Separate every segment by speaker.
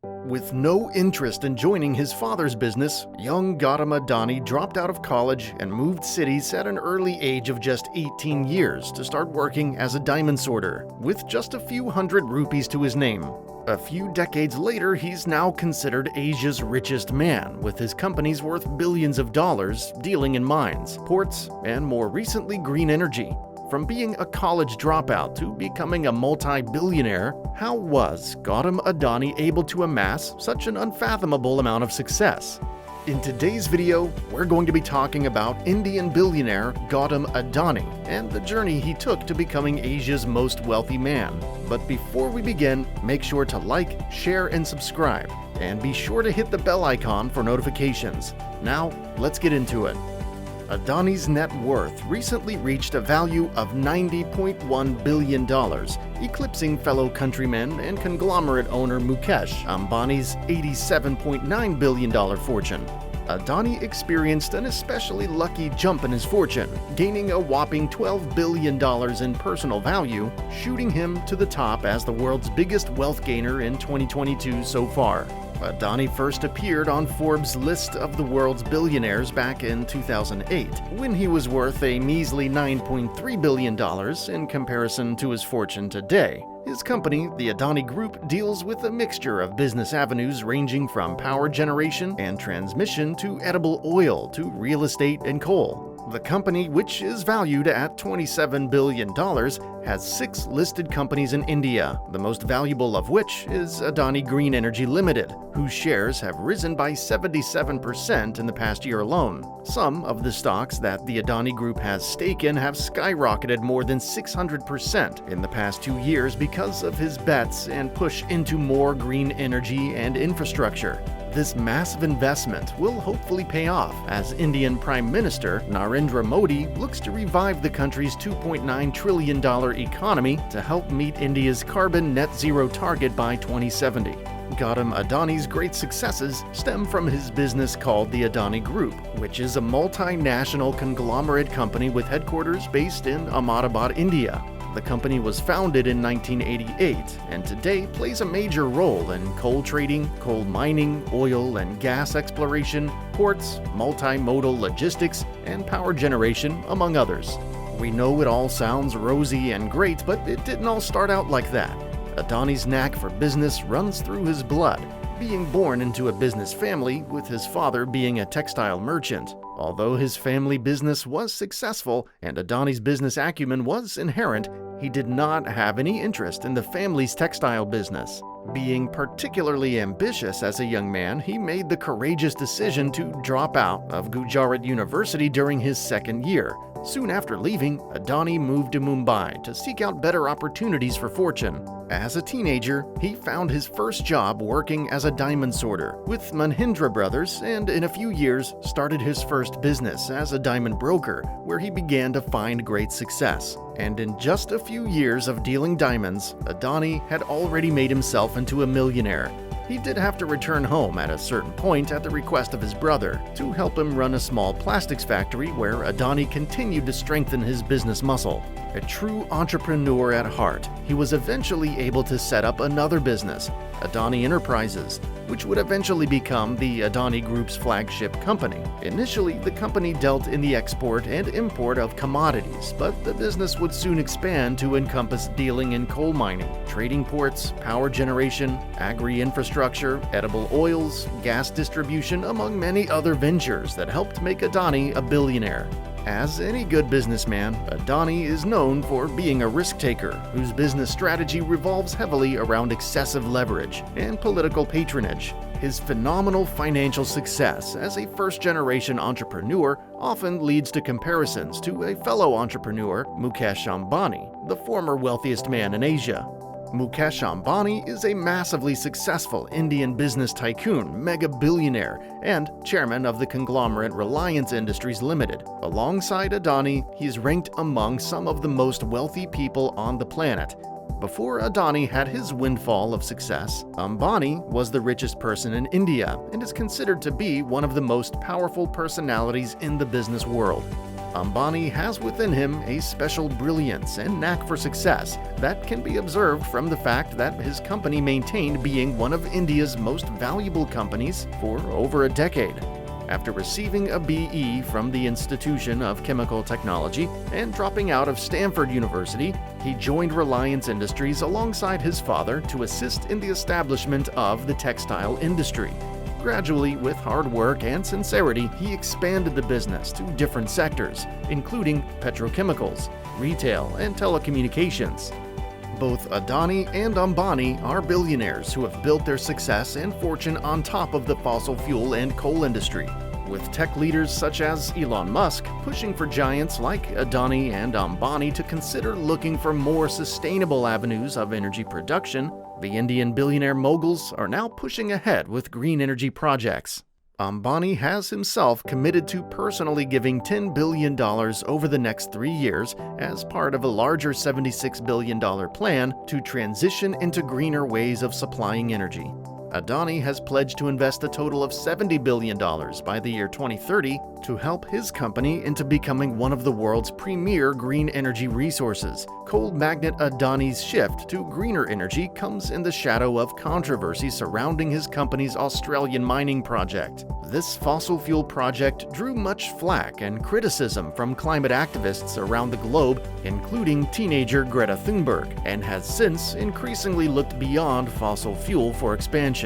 Speaker 1: With no interest in joining his father's business, young Gautam Adani dropped out of college and moved cities at an early age of just 18 years to start working as a diamond sorter, with just a few hundred rupees to his name. A few decades later, he's now considered Asia's richest man, with his companies worth billions of dollars dealing in mines, ports, and more recently green energy. From being a college dropout to becoming a multi-billionaire, how was Gautam Adani able to amass such an unfathomable amount of success? In today's video, we're going to be talking about Indian billionaire Gautam Adani and the journey he took to becoming Asia's most wealthy man. But before we begin, make sure to like, share, and subscribe, and be sure to hit the bell icon for notifications. Now, let's get into it. Adani's net worth recently reached a value of $90.1 billion, eclipsing fellow countryman and conglomerate owner Mukesh Ambani's $87.9 billion fortune. Adani experienced an especially lucky jump in his fortune, gaining a whopping $12 billion in personal value, shooting him to the top as the world's biggest wealth gainer in 2022 so far. Adani first appeared on Forbes' list of the world's billionaires back in 2008, when he was worth a measly $9.3 billion in comparison to his fortune today. His company, the Adani Group, deals with a mixture of business avenues ranging from power generation and transmission to edible oil to real estate and coal. The company, which is valued at $27 billion, has 6 listed companies in India, the most valuable of which is Adani Green Energy Limited, whose shares have risen by 77% in the past year alone. Some of the stocks that the Adani Group has stake in have skyrocketed more than 600% in the past 2 years because of his bets and push into more green energy and infrastructure. This massive investment will hopefully pay off as Indian Prime Minister Narendra Modi looks to revive the country's $2.9 trillion economy to help meet India's carbon net zero target by 2070. Gautam Adani's great successes stem from his business called the Adani Group, which is a multinational conglomerate company with headquarters based in Ahmedabad, India. The company was founded in 1988 and today plays a major role in coal trading, coal mining, oil and gas exploration, ports, multimodal logistics, and power generation, among others. We know it all sounds rosy and great, but it didn't all start out like that. Adani's knack for business runs through his blood, being born into a business family with his father being a textile merchant. Although his family business was successful and Adani's business acumen was inherent, he did not have any interest in the family's textile business. Being particularly ambitious as a young man, he made the courageous decision to drop out of Gujarat University during his second year. Soon after leaving, Adani moved to Mumbai to seek out better opportunities for fortune. As a teenager, he found his first job working as a diamond sorter with Mahindra Brothers and in a few years started his first business as a diamond broker, where he began to find great success. And in just a few years of dealing diamonds, Adani had already made himself into a millionaire. He did have to return home at a certain point at the request of his brother to help him run a small plastics factory where Adani continued to strengthen his business muscle. A true entrepreneur at heart, he was eventually able to set up another business, Adani Enterprises, which would eventually become the Adani Group's flagship company. Initially, the company dealt in the export and import of commodities, but the business would soon expand to encompass dealing in coal mining, trading ports, power generation, agri-infrastructure, edible oils, gas distribution, among many other ventures that helped make Adani a billionaire. As any good businessman, Adani is known for being a risk-taker whose business strategy revolves heavily around excessive leverage and political patronage. His phenomenal financial success as a first-generation entrepreneur often leads to comparisons to a fellow entrepreneur, Mukesh Ambani, the former wealthiest man in Asia. Mukesh Ambani is a massively successful Indian business tycoon, mega-billionaire, and chairman of the conglomerate Reliance Industries Limited. Alongside Adani, he is ranked among some of the most wealthy people on the planet. Before Adani had his windfall of success, Ambani was the richest person in India and is considered to be one of the most powerful personalities in the business world. Ambani has within him a special brilliance and knack for success that can be observed from the fact that his company maintained being one of India's most valuable companies for over a decade. After receiving a BE from the Institution of Chemical Technology and dropping out of Stanford University, he joined Reliance Industries alongside his father to assist in the establishment of the textile industry. Gradually, with hard work and sincerity, he expanded the business to different sectors, including petrochemicals, retail, and telecommunications. Both Adani and Ambani are billionaires who have built their success and fortune on top of the fossil fuel and coal industry, with tech leaders such as Elon Musk pushing for giants like Adani and Ambani to consider looking for more sustainable avenues of energy production. The Indian billionaire moguls are now pushing ahead with green energy projects. Ambani has himself committed to personally giving $10 billion over the next 3 years as part of a larger $76 billion plan to transition into greener ways of supplying energy. Adani has pledged to invest a total of $70 billion by the year 2030 to help his company into becoming one of the world's premier green energy resources. Coal magnate Adani's shift to greener energy comes in the shadow of controversy surrounding his company's Australian mining project. This fossil fuel project drew much flack and criticism from climate activists around the globe, including teenager Greta Thunberg, and has since increasingly looked beyond fossil fuel for expansion.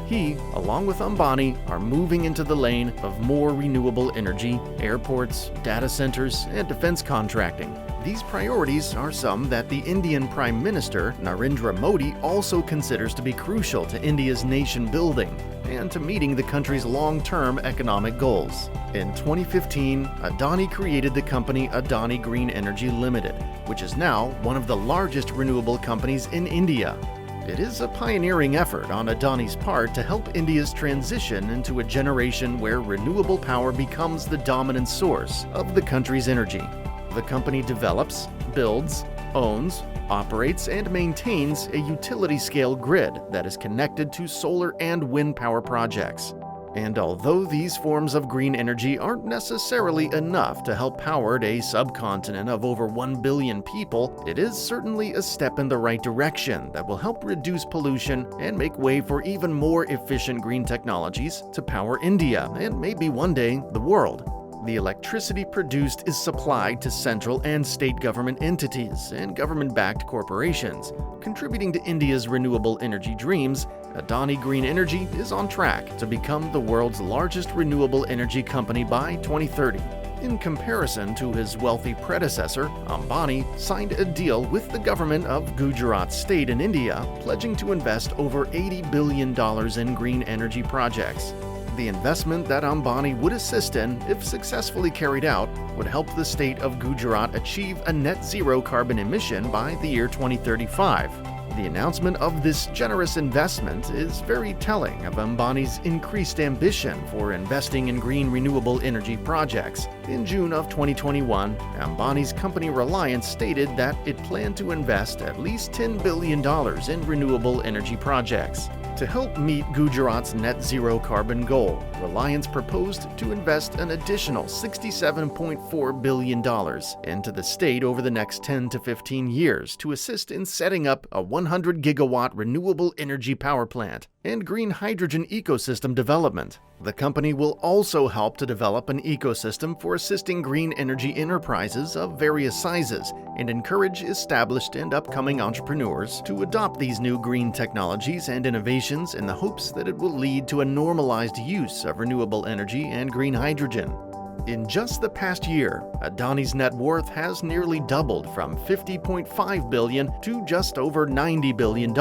Speaker 1: He, along with Ambani, are moving into the lane of more renewable energy, airports, data centers, and defense contracting. These priorities are some that the Indian Prime Minister Narendra Modi also considers to be crucial to India's nation building and to meeting the country's long-term economic goals. In 2015, Adani created the company Adani Green Energy Limited, which is now one of the largest renewable companies in India. It is a pioneering effort on Adani's part to help India's transition into a generation where renewable power becomes the dominant source of the country's energy. The company develops, builds, owns, operates, and maintains a utility-scale grid that is connected to solar and wind power projects. And although these forms of green energy aren't necessarily enough to help power a subcontinent of over 1 billion people, it is certainly a step in the right direction that will help reduce pollution and make way for even more efficient green technologies to power India and maybe one day the world. The electricity produced is supplied to central and state government entities and government-backed corporations. Contributing to India's renewable energy dreams, Adani Green Energy is on track to become the world's largest renewable energy company by 2030. In comparison to his wealthy predecessor, Ambani signed a deal with the government of Gujarat state in India, pledging to invest over $80 billion in green energy projects. The investment that Ambani would assist in, if successfully carried out, would help the state of Gujarat achieve a net zero carbon emission by the year 2035. The announcement of this generous investment is very telling of Ambani's increased ambition for investing in green renewable energy projects. In June of 2021, Ambani's company Reliance stated that it planned to invest at least $10 billion in renewable energy projects. To help meet Gujarat's net zero carbon goal, Reliance proposed to invest an additional $67.4 billion into the state over the next 10 to 15 years to assist in setting up a 100-gigawatt renewable energy power plant and green hydrogen ecosystem development. The company will also help to develop an ecosystem for assisting green energy enterprises of various sizes and encourage established and upcoming entrepreneurs to adopt these new green technologies and innovations in the hopes that it will lead to a normalized use of renewable energy and green hydrogen. In just the past year, Adani's net worth has nearly doubled from $50.5 billion to just over $90 billion.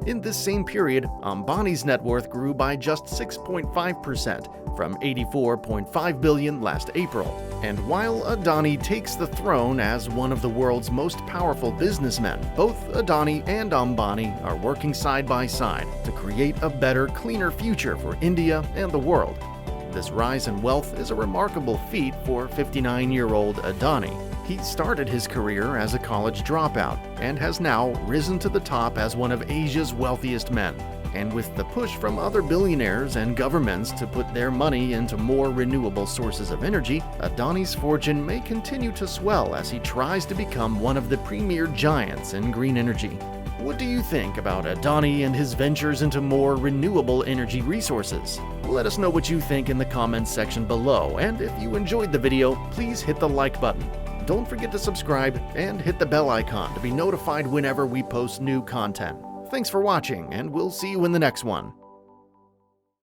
Speaker 1: In this same period, Ambani's net worth grew by just 6.5%, from $84.5 billion last April. And while Adani takes the throne as one of the world's most powerful businessmen, both Adani and Ambani are working side by side to create a better, cleaner future for India and the world. This rise in wealth is a remarkable feat for 59-year-old Adani. He started his career as a college dropout and has now risen to the top as one of Asia's wealthiest men. And with the push from other billionaires and governments to put their money into more renewable sources of energy, Adani's fortune may continue to swell as he tries to become one of the premier giants in green energy. What do you think about Adani and his ventures into more renewable energy resources? Let us know what you think in the comments section below, and if you enjoyed the video, please hit the like button. Don't forget to subscribe and hit the bell icon to be notified whenever we post new content. Thanks for watching, and we'll see you in the next one.